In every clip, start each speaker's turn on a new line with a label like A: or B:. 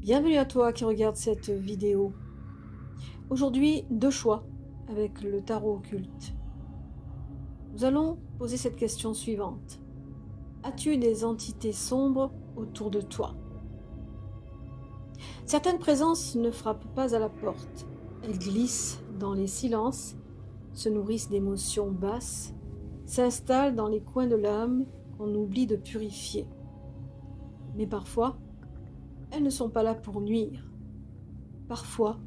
A: Bienvenue à toi qui regarde cette vidéo. Aujourd'hui, deux choix avec le tarot occulte. Nous allons poser cette question suivante. As-tu des entités sombres autour de toi? Certaines présences ne frappent pas à la porte. Elles glissent dans les silences, se nourrissent d'émotions basses, s'installent dans les coins de l'âme qu'on oublie de purifier. Mais parfois, elles ne sont pas là pour nuire. Parfois,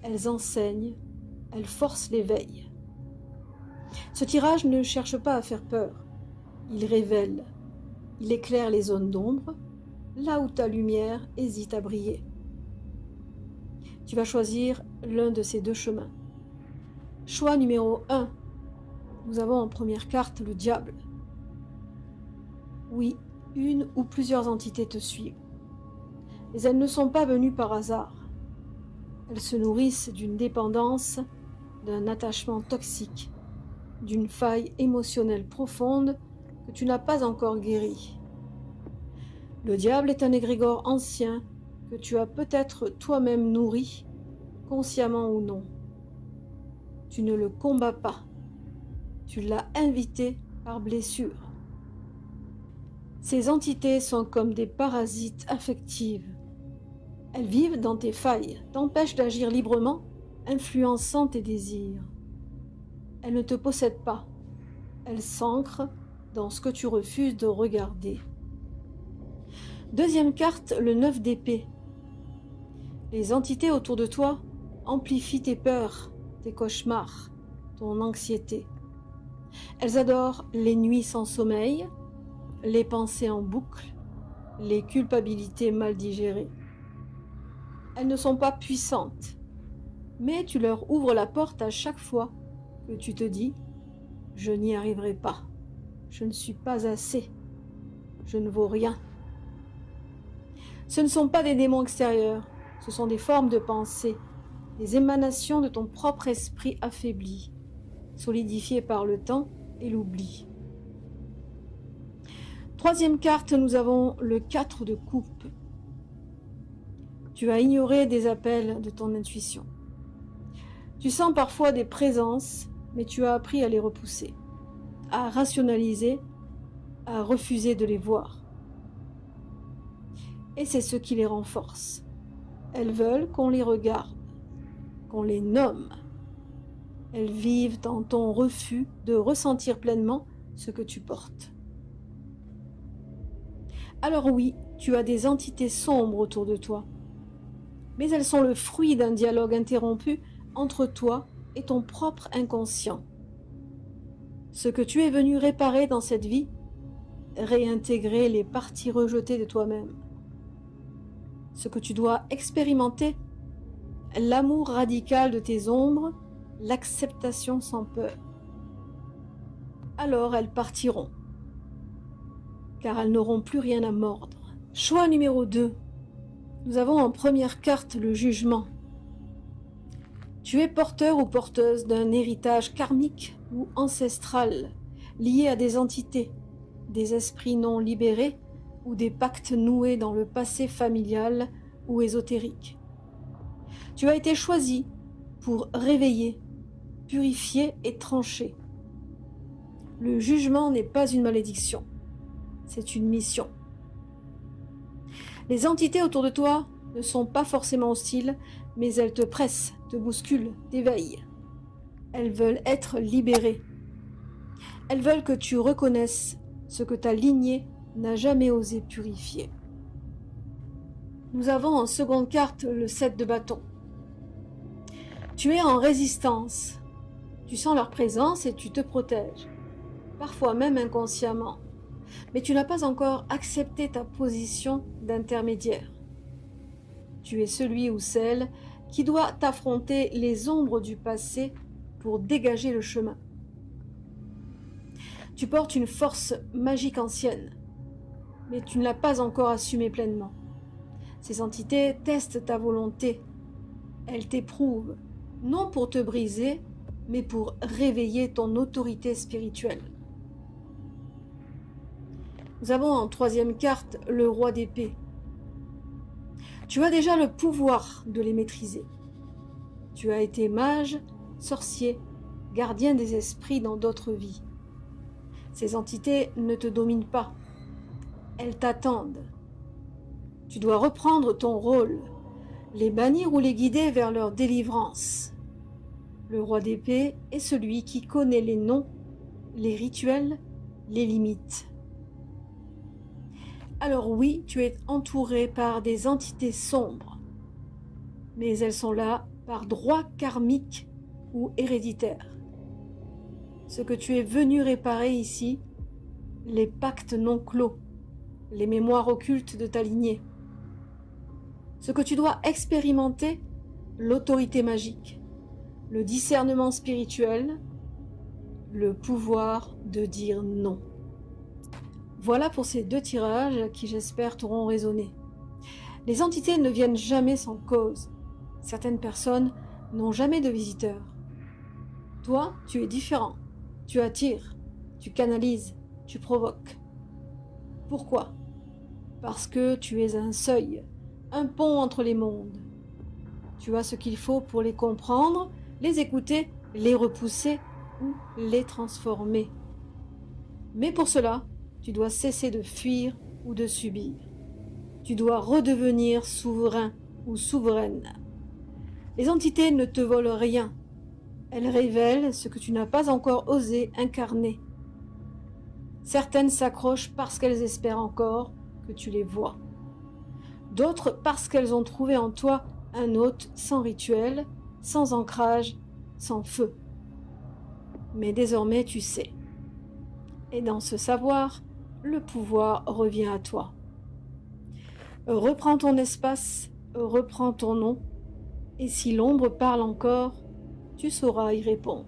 A: elles enseignent, elles forcent l'éveil. Ce tirage ne cherche pas à faire peur. Il révèle, il éclaire les zones d'ombre, là où ta lumière hésite à briller. Tu vas choisir l'un de ces deux chemins. Choix numéro 1. Nous avons en première carte le diable. Oui, une ou plusieurs entités te suivent. Mais elles ne sont pas venues par hasard. Elles se nourrissent d'une dépendance, d'un attachement toxique, d'une faille émotionnelle profonde que tu n'as pas encore guérie. Le diable est un égrégore ancien que tu as peut-être toi-même nourri, consciemment ou non. Tu ne le combats pas. Tu l'as invité par blessure. Ces entités sont comme des parasites affectifs. Elles vivent dans tes failles, t'empêchent d'agir librement, influençant tes désirs. Elles ne te possèdent pas. Elles s'ancrent dans ce que tu refuses de regarder. Deuxième carte, le 9 d'épée. Les entités autour de toi amplifient tes peurs, tes cauchemars, ton anxiété. Elles adorent les nuits sans sommeil, les pensées en boucle, les culpabilités mal digérées. Elles ne sont pas puissantes, mais tu leur ouvres la porte à chaque fois que tu te dis « Je n'y arriverai pas, je ne suis pas assez, je ne vaux rien ». Ce ne sont pas des démons extérieurs, ce sont des formes de pensée, des émanations de ton propre esprit affaibli, solidifiées par le temps et l'oubli. Troisième carte, nous avons le 4 de coupe. Tu as ignoré des appels de ton intuition. Tu sens parfois des présences, mais tu as appris à les repousser, à rationaliser, à refuser de les voir. Et c'est ce qui les renforce. Elles veulent qu'on les regarde, qu'on les nomme. Elles vivent dans ton refus de ressentir pleinement ce que tu portes. Alors oui, tu as des entités sombres autour de toi, mais elles sont le fruit d'un dialogue interrompu entre toi et ton propre inconscient. Ce que tu es venu réparer dans cette vie, réintégrer les parties rejetées de toi-même. Ce que tu dois expérimenter, l'amour radical de tes ombres, l'acceptation sans peur. Alors elles partiront, car elles n'auront plus rien à mordre. Choix numéro 2. Nous avons en première carte le jugement. Tu es porteur ou porteuse d'un héritage karmique ou ancestral, lié à des entités, des esprits non libérés ou des pactes noués dans le passé familial ou ésotérique. Tu as été choisi pour réveiller, purifier et trancher. Le jugement n'est pas une malédiction, c'est une mission. Les entités autour de toi ne sont pas forcément hostiles, mais elles te pressent, te bousculent, t'éveillent. Elles veulent être libérées. Elles veulent que tu reconnaisses ce que ta lignée n'a jamais osé purifier. Nous avons en seconde carte le 7 de bâton. Tu es en résistance. Tu sens leur présence et tu te protèges, parfois même inconsciemment. Mais tu n'as pas encore accepté ta position d'intermédiaire. Tu es celui ou celle qui doit affronter les ombres du passé pour dégager le chemin. Tu portes une force magique ancienne, mais tu ne l'as pas encore assumée pleinement. Ces entités testent ta volonté. Elles t'éprouvent, non pour te briser, mais pour réveiller ton autorité spirituelle. Nous avons en troisième carte le roi d'épée. Tu as déjà le pouvoir de les maîtriser. Tu as été mage, sorcier, gardien des esprits dans d'autres vies. Ces entités ne te dominent pas. Elles t'attendent. Tu dois reprendre ton rôle, les bannir ou les guider vers leur délivrance. Le roi d'épée est celui qui connaît les noms, les rituels, les limites. Alors oui, tu es entouré par des entités sombres, mais elles sont là par droit karmique ou héréditaire. Ce que tu es venu réparer ici, les pactes non clos, les mémoires occultes de ta lignée. Ce que tu dois expérimenter, l'autorité magique, le discernement spirituel, le pouvoir de dire non. Voilà pour ces 2 tirages qui, j'espère, t'auront résonné. Les entités ne viennent jamais sans cause. Certaines personnes n'ont jamais de visiteurs. Toi, tu es différent. Tu attires, tu canalises, tu provoques. Pourquoi ? Parce que tu es un seuil, un pont entre les mondes. Tu as ce qu'il faut pour les comprendre, les écouter, les repousser ou les transformer. Mais pour cela, tu dois cesser de fuir ou de subir. Tu dois redevenir souverain ou souveraine. Les entités ne te volent rien. Elles révèlent ce que tu n'as pas encore osé incarner. Certaines s'accrochent parce qu'elles espèrent encore que tu les vois. D'autres parce qu'elles ont trouvé en toi un hôte sans rituel, sans ancrage, sans feu. Mais désormais tu sais. Et dans ce savoir, le pouvoir revient à toi. Reprends ton espace, reprends ton nom, et si l'ombre parle encore, tu sauras y répondre.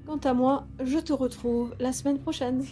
A: Quant à moi, je te retrouve la semaine prochaine.